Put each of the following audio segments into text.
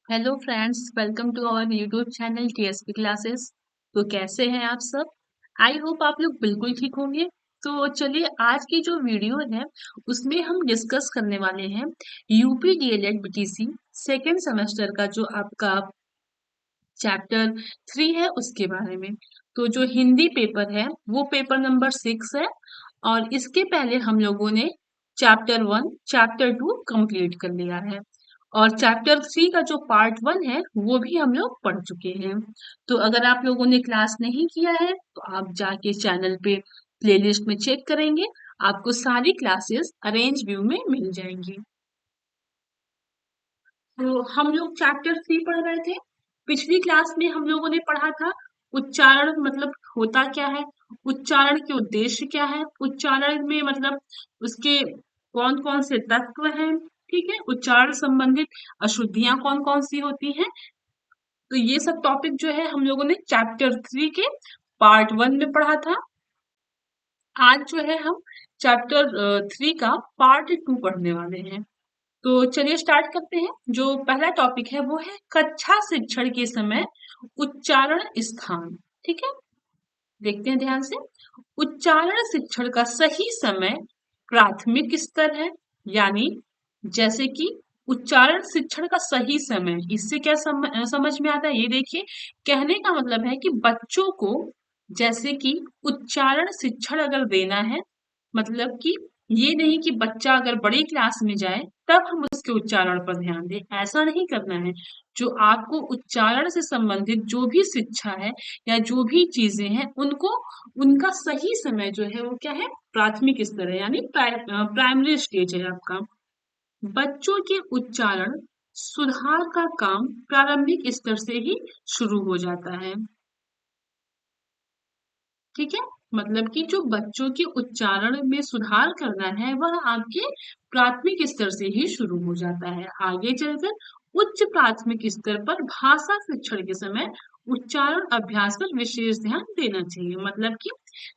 Hello friends, welcome to our YouTube channel TSP classes. तो कैसे हैं आप सब? आई होप आप लोग बिल्कुल ठीक होंगे। तो चलिए, आज की जो वीडियो है उसमें हम डिस्कस करने वाले हैं UP DElEd BTC second semester का जो आपका चैप्टर 3 है उसके बारे में। तो जो हिंदी पेपर है वो पेपर नंबर 6 है, और इसके पहले हम लोगों ने चैप्टर 1 चैप्टर 2 कंप्लीट कर लिया है, और चैप्टर 3 का जो पार्ट 1 है वो भी हम लोग पढ़ चुके हैं। तो अगर आप लोगों ने क्लास नहीं किया है तो आप जाके चैनल पे प्लेलिस्ट में चेक करेंगे, आपको सारी क्लासेस अरेंज व्यू में मिल जाएंगी। तो हम लोग चैप्टर 3 पढ़ रहे थे। पिछली क्लास में हम लोगों ने पढ़ा था उच्चारण मतलब होता क्या है, उच्चारण के उद्देश्य क्या है, उच्चारण में मतलब उसके कौन कौन से तत्व हैं, ठीक है, उच्चारण संबंधित अशुद्धियां कौन कौन सी होती हैं। तो ये सब टॉपिक जो है हम लोगों ने चैप्टर 3 के पार्ट 1 में पढ़ा था। आज जो है हम चैप्टर 3 का पार्ट 2 पढ़ने वाले हैं। तो चलिए स्टार्ट करते हैं। जो पहला टॉपिक है वो है कक्षा शिक्षण के समय उच्चारण स्थान। ठीक है, देखते हैं ध्यान से। उच्चारण शिक्षण का सही समय प्राथमिक स्तर है, यानी जैसे कि उच्चारण शिक्षण का सही समय, इससे क्या समझ में आता है, ये देखिए। कहने का मतलब है कि बच्चों को जैसे कि उच्चारण शिक्षण अगर देना है, मतलब कि ये नहीं कि बच्चा अगर बड़ी क्लास में जाए तब हम उसके उच्चारण पर ध्यान दें, ऐसा नहीं करना है। जो आपको उच्चारण से संबंधित जो भी शिक्षा है या जो भी चीजें हैं उनको, उनका सही समय जो है वो क्या है, प्राथमिक स्तर है, यानी प्राइमरी स्टेज है आपका। बच्चों के उच्चारण सुधार का काम प्रारंभिक स्तर से ही शुरू हो जाता है। ठीक है, मतलब कि जो बच्चों के उच्चारण में सुधार करना है वह आपके प्राथमिक स्तर से ही शुरू हो जाता है। आगे चलकर उच्च प्राथमिक स्तर पर भाषा शिक्षण के समय उच्चारण अभ्यास पर विशेष ध्यान देना चाहिए। मतलब कि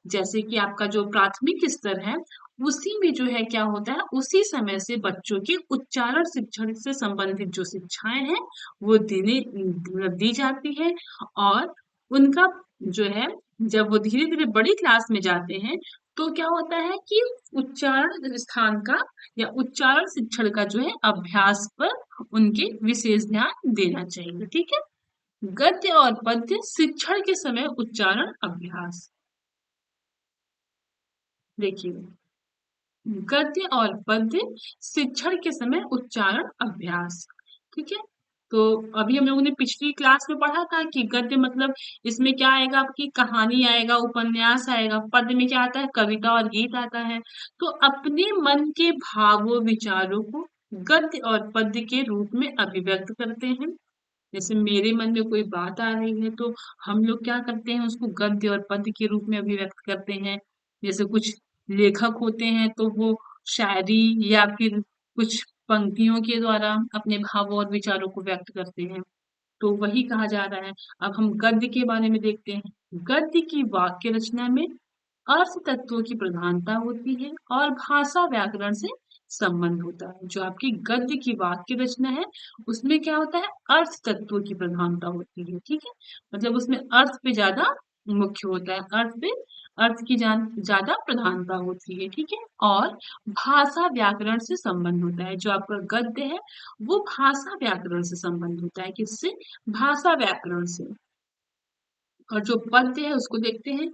जैसे कि आपका जो प्राथमिक स्तर है उसी में जो है क्या होता है, उसी समय से बच्चों के उच्चारण शिक्षण से संबंधित जो शिक्षाएं हैं वो देने दी जाती है। और उनका जो है, जब वो धीरे-धीरे बड़ी क्लास में जाते हैं, तो क्या होता है कि उच्चारण स्थान का या उच्चारण शिक्षण का जो है अभ्यास पर उनके विशेष ध्यान देना चाहिए। ठीक है? गद्य और पद्य शिक्षण के समय उच्चारण अभ्यास। देखिए, गद्य और पद्य शिक्षण के समय उच्चारण अभ्यास। ठीक है, तो अभी हम लोगों ने पिछली क्लास में पढ़ा था कि गद्य मतलब इसमें क्या आएगा, आपकी कहानी आएगा, उपन्यास आएगा। पद्य में क्या आता है, कविता और गीत आता है। तो अपने मन के भावों विचारों को गद्य और पद्य के रूप में अभिव्यक्त करते हैं। जैसे मेरे मन में कोई बात आ रही है तो हम लोग क्या करते हैं, उसको गद्य और पद्य के रूप में अभिव्यक्त करते हैं। जैसे कुछ लेखक होते हैं तो वो शायरी या फिर कुछ पंक्तियों के द्वारा अपने भावों और विचारों को व्यक्त करते हैं। तो वही कहा जा रहा है। अब हम गद्य के बारे में देखते हैं। गद्य की वाक्य रचना में अर्थ तत्वों की प्रधानता होती है और भाषा व्याकरण से संबंध होता है। जो आपकी गद्य की वाक्य रचना है उसमें क्या होता है, अर्थ तत्वों की प्रधानता होती है। ठीक है, मतलब उसमें अर्थ पे ज्यादा मुख्य होता है, अर्थ पे अर्थ की जान ज्यादा प्रधानता होती है। ठीक है, और भाषा व्याकरण से संबंध होता है। जो आपका गद्य है वो भाषा व्याकरण से संबंध होता है, किससे, भाषा व्याकरण से। और जो पद्य है उसको देखते हैं।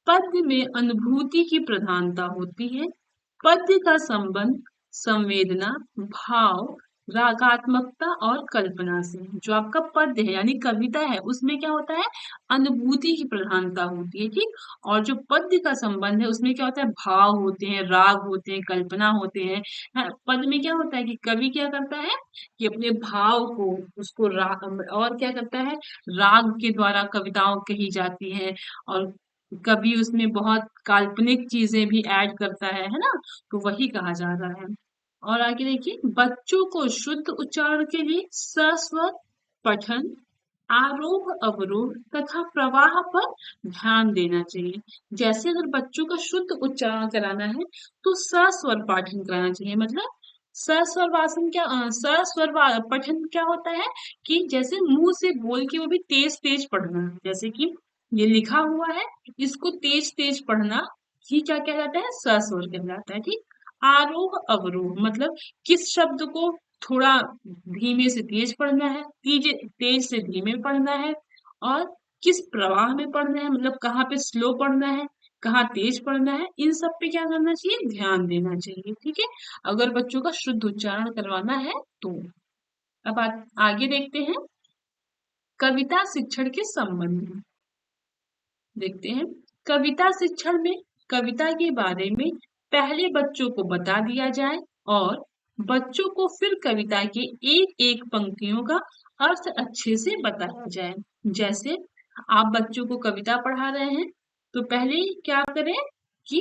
पद्य में अनुभूति की प्रधानता होती है। पद्य का संबंध संवेदना, भाव, रागात्मकता और कल्पना से है। जो आपका पद्य है यानी कविता है उसमें क्या होता है, अनुभूति की प्रधानता होती है। ठीक, और जो पद्य का संबंध है उसमें क्या होता है, भाव होते हैं, राग होते हैं, कल्पना होते हैं। हाँ, पद में क्या होता है कि कवि क्या करता है कि अपने भाव को, उसको राग और क्या करता है, राग के द्वारा कविताओं कही जाती है। और कभी उसमें बहुत काल्पनिक चीजें भी ऐड करता है ना। तो वही कहा जा रहा है। और आगे देखिए, बच्चों को शुद्ध उच्चारण के लिए सस्वर पठन, आरोह अवरोह तथा प्रवाह पर ध्यान देना चाहिए। जैसे अगर बच्चों का शुद्ध उच्चारण कराना है तो सस्वर पाठन कराना चाहिए। मतलब सस्वर वाचन क्या पठन क्या होता है कि जैसे मुंह से बोल के वो भी तेज तेज पढ़ना, जैसे कि ये लिखा हुआ है, इसको तेज तेज पढ़ना, ही क्या कहलाता है, सस्वर कहलाता है। ठीक। आरोह अवरोह मतलब किस शब्द को थोड़ा धीमे से तेज पढ़ना है, तेज तेज से धीमे पढ़ना है, और किस प्रवाह में पढ़ना है, मतलब कहाँ पे स्लो पढ़ना है, कहाँ तेज पढ़ना है, इन सब पे क्या करना चाहिए, ध्यान देना चाहिए। ठीक है, अगर बच्चों का शुद्ध उच्चारण करवाना है तो। अब आगे देखते हैं कविता शिक्षण के संबंध में। देखते हैं कविता शिक्षण में कविता के बारे में पहले बच्चों को बता दिया जाए और बच्चों को फिर कविता के एक एक पंक्तियों का अर्थ अच्छे से बताया जाए। जैसे आप बच्चों को कविता पढ़ा रहे हैं तो पहले क्या करें कि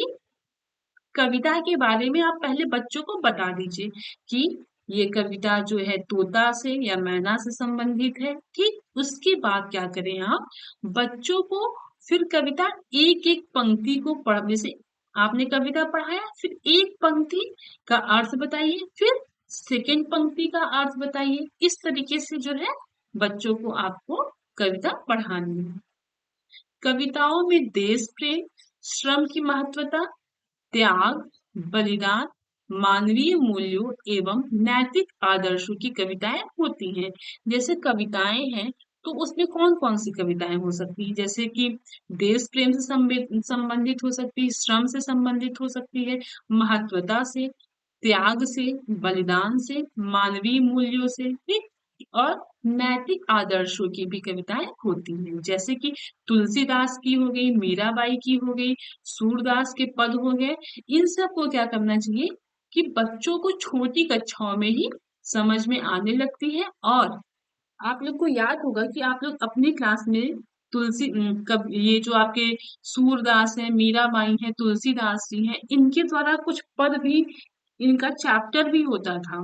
कविता के बारे में आप पहले बच्चों को बता दीजिए कि ये कविता जो है तोता से या मैना से संबंधित है। ठीक, उसके बाद क्या करें आप बच्चों को फिर कविता एक एक पंक्ति को पढ़ने से, आपने कविता पढ़ाया फिर एक पंक्ति का अर्थ बताइए, फिर सेकंड पंक्ति का अर्थ बताइए। इस तरीके से जो है बच्चों को आपको कविता पढ़ानी है। कविताओं में देश प्रेम, श्रम की महत्वता, त्याग, बलिदान, मानवीय मूल्यों एवं नैतिक आदर्शों की कविताएं होती हैं। जैसे कविताएं हैं तो उसमें कौन कौन सी कविताएं हो सकती है, जैसे कि देश प्रेम से संबंधित हो सकती है, श्रम से संबंधित हो सकती है, महत्वता से, त्याग से, बलिदान से, मानवीय मूल्यों से, ठीक, और नैतिक आदर्शों की भी कविताएं होती हैं। जैसे कि तुलसीदास की हो गई, मीराबाई की हो गई, सूरदास के पद हो गए। इन सब को क्या करना चाहिए कि बच्चों को छोटी कक्षाओं में ही समझ में आने लगती है। और आप लोग को याद होगा कि आप लोग अपनी क्लास में कब ये जो आपके सूरदास है, मीराबाई है, तुलसीदास जी हैं, इनके द्वारा कुछ पद भी, इनका चैप्टर भी होता था,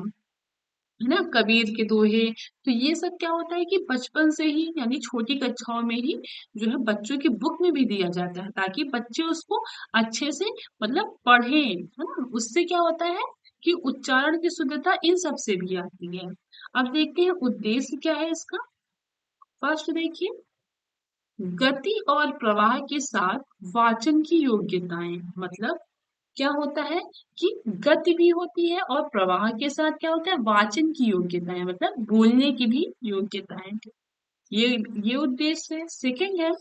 है ना, कबीर के दोहे। तो ये सब क्या होता है कि बचपन से ही यानी छोटी कक्षाओं में ही जो है बच्चों की बुक में भी दिया जाता है, ताकि बच्चे उसको अच्छे से मतलब पढ़ें, है ना। उससे क्या होता है कि उच्चारण की शुद्धता इन सब से भी आती है। अब देखते हैं उद्देश्य क्या है इसका। फर्स्ट देखिए, गति और प्रवाह के साथ वाचन की योग्यताएं, मतलब क्या होता है कि गति भी होती है और प्रवाह के साथ क्या होता है, वाचन की योग्यताएं, मतलब बोलने की भी योग्यताएं। ये ये उद्देश्य है। सेकंड है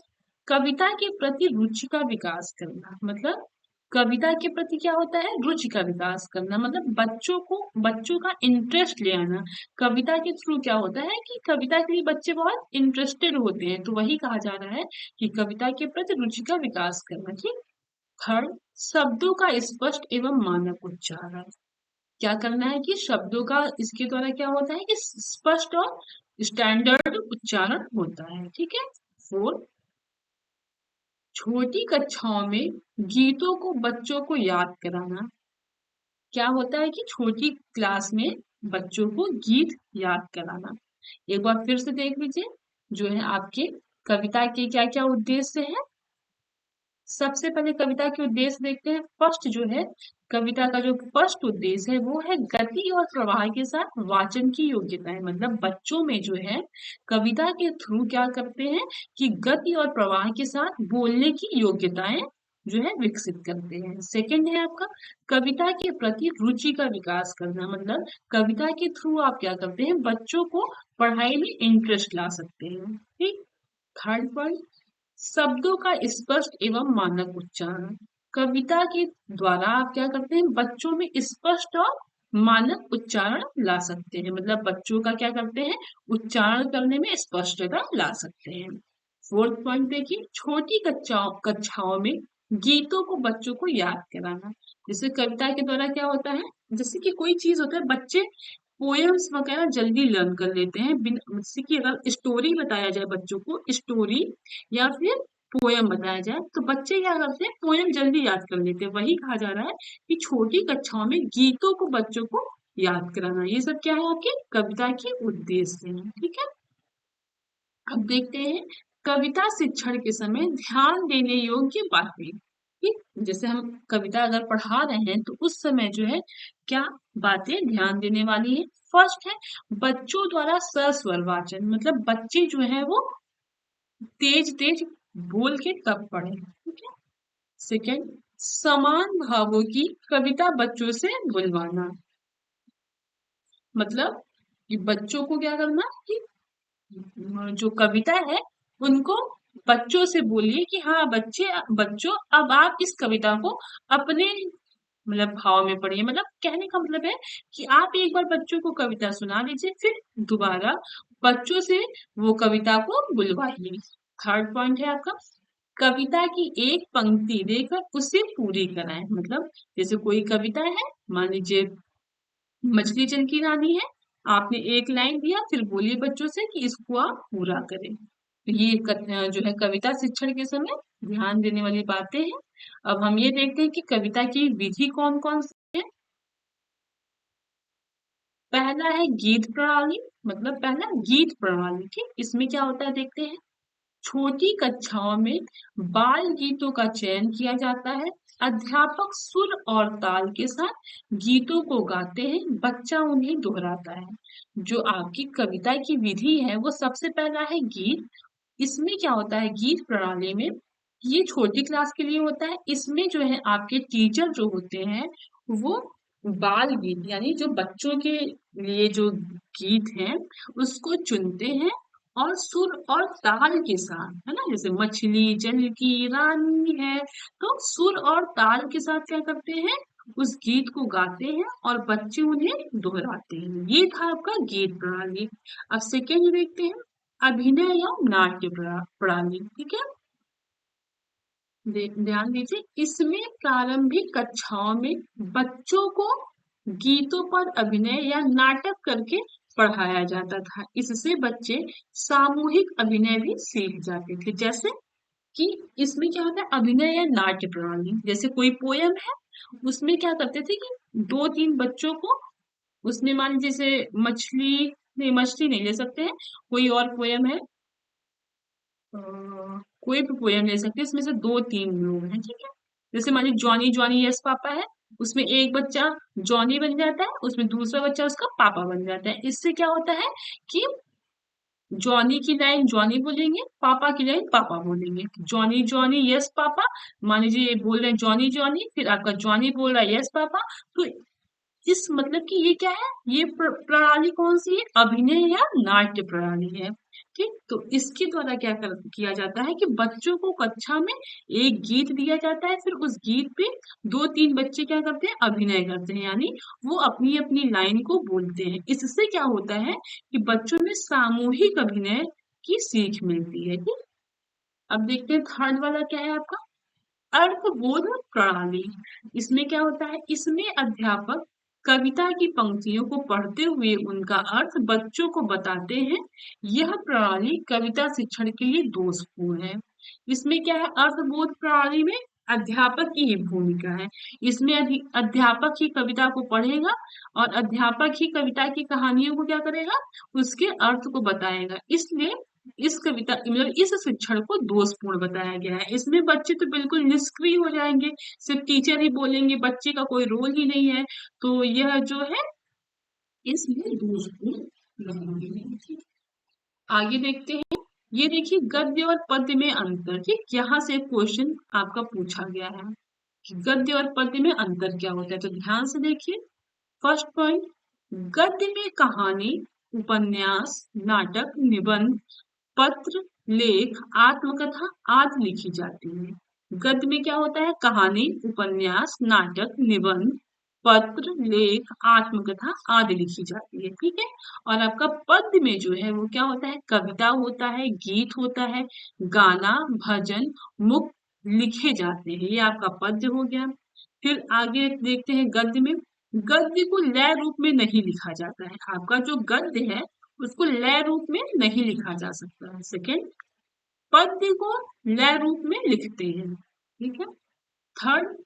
कविता के प्रति रुचि का विकास करना, मतलब कविता के प्रति क्या होता है, रुचि का विकास करना, मतलब बच्चों का इंटरेस्ट ले आना। कविता के थ्रू क्या होता है कि कविता के लिए बच्चे बहुत इंटरेस्टेड होते हैं, तो वही कहा जा रहा है कि कविता के प्रति रुचि का विकास करना। ठीक। थर्ड, शब्दों का स्पष्ट एवं मानक उच्चारण, क्या करना है कि शब्दों का इसके द्वारा क्या होता है कि स्पष्ट और स्टैंडर्ड उच्चारण होता है। ठीक है। फोर्थ, छोटी कक्षाओं में गीतों को बच्चों को याद कराना, क्या होता है कि छोटी क्लास में बच्चों को गीत याद कराना। एक बार फिर से देख लीजिए जो है आपके कविता के क्या क्या उद्देश्य है। सबसे पहले कविता के उद्देश्य देखते हैं। फर्स्ट जो है कविता का जो फर्स्ट उद्देश्य है वो है गति और प्रवाह के साथ वाचन की योग्यता है, मतलब बच्चों में जो है कविता के थ्रू क्या करते हैं कि गति और प्रवाह के साथ बोलने की योग्यताएं जो है विकसित करते हैं। सेकंड है आपका कविता के प्रति रुचि का विकास करना, मतलब कविता के थ्रू आप क्या करते हैं बच्चों को पढ़ाई में इंटरेस्ट ला सकते हैं। ठीक। थर्ड पॉइंट, शब्दों का स्पष्ट एवं मानक उच्चारण, कविता के द्वारा आप क्या करते हैं बच्चों में स्पष्ट और मानक उच्चारण ला सकते हैं, मतलब बच्चों का क्या करते हैं उच्चारण करने में स्पष्टता ला सकते हैं। फोर्थ पॉइंट देखिए, छोटी कक्षाओं में गीतों को बच्चों को याद कराना। जैसे कविता के द्वारा क्या होता है, जैसे कि कोई चीज होता है बच्चे पोएम्स वगैरह जल्दी लर्न कर लेते हैं बिना, जैसे कि अगर स्टोरी बताया जाए बच्चों को, स्टोरी या फिर पोयम बताया जाए तो बच्चे क्या करते हैं पोयम जल्दी याद कर लेते हैं। वही कहा जा रहा है कि छोटी कक्षाओं में गीतों को बच्चों को याद कराना। ये सब क्या है आपके कविता के उद्देश्य हैं। ठीक है। अब देखते हैं कविता शिक्षण के समय ध्यान देने योग्य बातें। ठीक, जैसे हम कविता अगर पढ़ा रहे हैं तो उस समय जो है क्या बातें ध्यान देने वाली है। फर्स्ट है बच्चों द्वारा सस्वर वाचन, मतलब बच्चे जो है वो तेज तेज बोल के तब पढ़े, ठीक है। सेकंड, समान भावों की कविता बच्चों से बुलवाना, मतलब कि बच्चों को क्या करना कि जो कविता है उनको बच्चों से बोलिए कि हाँ बच्चे, बच्चों अब आप इस कविता को अपने मतलब भाव में पढ़िए। मतलब कहने का मतलब है कि आप एक बार बच्चों को कविता सुना लीजिए, फिर दोबारा बच्चों से वो कविता को बुलवाइए। थर्ड पॉइंट है आपका, कविता की एक पंक्ति देकर उसे पूरी कराएं। मतलब जैसे कोई कविता है, मान लीजिए मछली जल की रानी है, आपने एक लाइन दिया, फिर बोलिए बच्चों से कि इसको आप पूरा करें। तो ये जो है कविता शिक्षण के समय ध्यान देने वाली बातें हैं। अब हम ये देखते हैं कि कविता की विधि कौन कौन सी है। पहला है गीत प्रणाली, मतलब पहला गीत प्रणाली, ठीक, इसमें क्या होता है देखते हैं। छोटी कक्षाओं में बाल गीतों का चयन किया जाता है। अध्यापक सुर और ताल के साथ गीतों को गाते हैं, बच्चा उन्हें दोहराता है। जो आपकी कविता की विधि है वो सबसे पहला है गीत। इसमें क्या होता है गीत प्रणाली में, ये छोटी क्लास के लिए होता है। इसमें जो है आपके टीचर जो होते हैं वो बाल गीत यानी जो बच्चों के लिए जो गीत हैं उसको चुनते हैं, और सुर और ताल के साथ, है ना, जैसे मछली जल की रानी है, तो सुर और ताल के साथ क्या करते हैं, उस गीत को गाते हैं और बच्चे उन्हें दोहराते हैं। ये था आपका गीत प्रणाली। अब सेकेंड देखते हैं, अभिनय या नाट्य प्रणाली, ठीक है। ध्यान दीजिए, इसमें प्रारंभिक कक्षाओं में बच्चों को गीतों पर अभिनय या नाटक करके पढ़ाया जाता था। इससे बच्चे सामूहिक अभिनय भी सीख जाते थे। जैसे कि इसमें क्या होता है अभिनय या नाट्य प्रणाली, जैसे कोई पोयम है उसमें क्या करते थे कि दो तीन बच्चों को उसमें मान लीजिए जैसे मछली नहीं ले सकते हैं, कोई और पोयम है, अ, कोई भी पोयम ले सकते हैं, इसमें से दो तीन लोग हैं, ठीक है। जैसे मान लीजिए जॉनी जॉनी यस पापा है, उसमें एक बच्चा जॉनी बन जाता है, उसमें दूसरा बच्चा उसका पापा बन जाता है। इससे क्या होता है कि जॉनी की लाइन जॉनी बोलेंगे, पापा की लाइन पापा बोलेंगे। जॉनी जॉनी यस पापा, मान लीजिए ये बोल रहे हैं जॉनी जॉनी, फिर आपका जॉनी बोल रहा है यस पापा, तो इस मतलब कि ये क्या है, ये प्रणाली कौन सी है, अभिनय या नाट्य प्रणाली है। ठीक, तो इसके द्वारा किया जाता है कि बच्चों को कक्षा में एक गीत दिया जाता है, फिर उस गीत पे दो तीन बच्चे क्या करते हैं, अभिनय करते हैं, यानी वो अपनी अपनी लाइन को बोलते हैं। इससे क्या होता है कि बच्चों में सामूहिक अभिनय की सीख मिलती है। ठीक, अब देखते हैं थर्ड वाला क्या है आपका, अर्थबोध प्रणाली। इसमें क्या होता है, इसमें अध्यापक कविता की पंक्तियों को पढ़ते हुए उनका अर्थ बच्चों को बताते हैं। यह प्रणाली कविता शिक्षण के लिए दोषपूर्ण है। इसमें क्या है, अर्थबोध प्रणाली में अध्यापक की ही भूमिका है। इसमें अध्यापक ही कविता को पढ़ेगा और अध्यापक ही कविता की कहानियों को क्या करेगा, उसके अर्थ को बताएगा। इसलिए इस कविता मतलब इस शिक्षण को दोषपूर्ण बताया गया है। इसमें बच्चे तो बिल्कुल निष्क्रिय हो जाएंगे, सिर्फ टीचर ही बोलेंगे, बच्चे का कोई रोल ही नहीं है। तो यह जो है इसमें दोषपूर्ण बनाया है। आगे देखते हैं, ये देखिए गद्य और पद्य में अंतर। ठीक, यहाँ से क्वेश्चन आपका पूछा गया है कि गद्य और पद्य में अंतर क्या होता है, तो ध्यान से देखिए। फर्स्ट पॉइंट, गद्य में कहानी, उपन्यास, नाटक, निबंध, पत्र, लेख, आत्मकथा आदि लिखी जाती है। गद्य में क्या होता है, कहानी, उपन्यास, नाटक, निबंध, पत्र, लेख, आत्मकथा आदि लिखी जाती है, ठीक है। और आपका पद्य में जो है वो क्या होता है, कविता होता है, गीत होता है, गाना, भजन, मुक्त लिखे जाते हैं। ये आपका पद्य हो गया। फिर आगे देखते हैं गद्य में, गद्य को लय रूप में नहीं लिखा जाता है। आपका जो गद्य है उसको लय रूप में नहीं लिखा जा सकता है। सेकेंड, पद्य को लय रूप में लिखते हैं, ठीक है। थर्ड,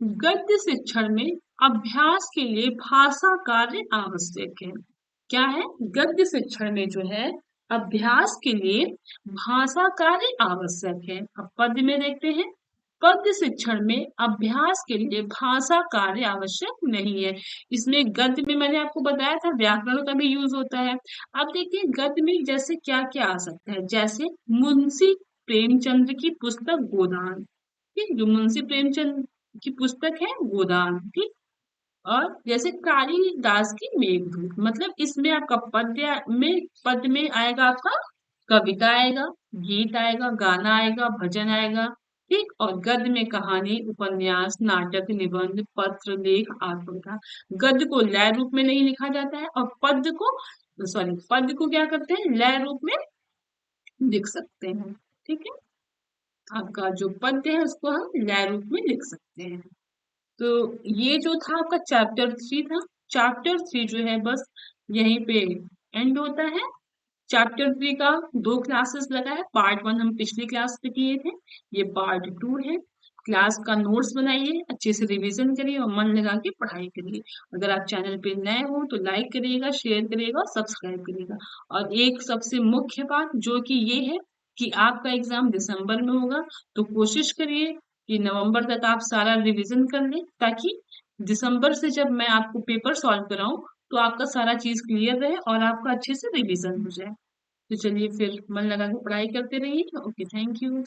गद्य शिक्षण में अभ्यास के लिए भाषा कार्य आवश्यक है। क्या है, गद्य शिक्षण में जो है अभ्यास के लिए भाषा कार्य आवश्यक है। अब पद्य में देखते हैं, पद्य शिक्षण में अभ्यास के लिए भाषा कार्य आवश्यक नहीं है। इसमें गद्य में मैंने आपको बताया था व्याकरण का भी यूज होता है। अब देखिए गद्य में जैसे क्या क्या आ सकता है, जैसे मुंशी प्रेमचंद्र की पुस्तक गोदान, ठीक, जो मुंशी प्रेमचंद की पुस्तक है गोदान, ठीक। और जैसे कालिदास की मेघदूत, मतलब इसमें आपका पद्य में आएगा आपका कविता आएगा, गीत आएगा, गाना आएगा, भजन आएगा, ठीक। और गद्य में कहानी, उपन्यास, नाटक, निबंध, पत्र, लेख, आत्मकथा। गद्य को लय रूप में नहीं लिखा जाता है और पद्य को क्या करते हैं, लय रूप में लिख सकते हैं, ठीक है। आपका जो पद्य है उसको हम लय रूप में लिख सकते हैं। तो ये जो था आपका चैप्टर 3 था। चैप्टर 3 जो है बस यहीं पे एंड होता है। चैप्टर 3 का 2 क्लासेस लगा है। पार्ट 1 हम पिछली क्लास पे किए थे, ये पार्ट 2 है। क्लास का नोट्स बनाइए, अच्छे से रिवीजन करिए और मन लगा के पढ़ाई करिए। अगर आप चैनल पे नए हो तो लाइक करिएगा, शेयर करिएगा और सब्सक्राइब करिएगा। और एक सबसे मुख्य बात जो कि ये है कि आपका एग्जाम दिसंबर में होगा, तो कोशिश करिए कि नवंबर तक आप सारा रिवीजन कर लें, ताकि दिसंबर से जब मैं आपको पेपर सॉल्व कराऊं तो आपका सारा चीज क्लियर रहे और आपका अच्छे से रिवीजन हो जाए। तो चलिए फिर मन लगा के पढ़ाई करते रहिए। Okay, thank you.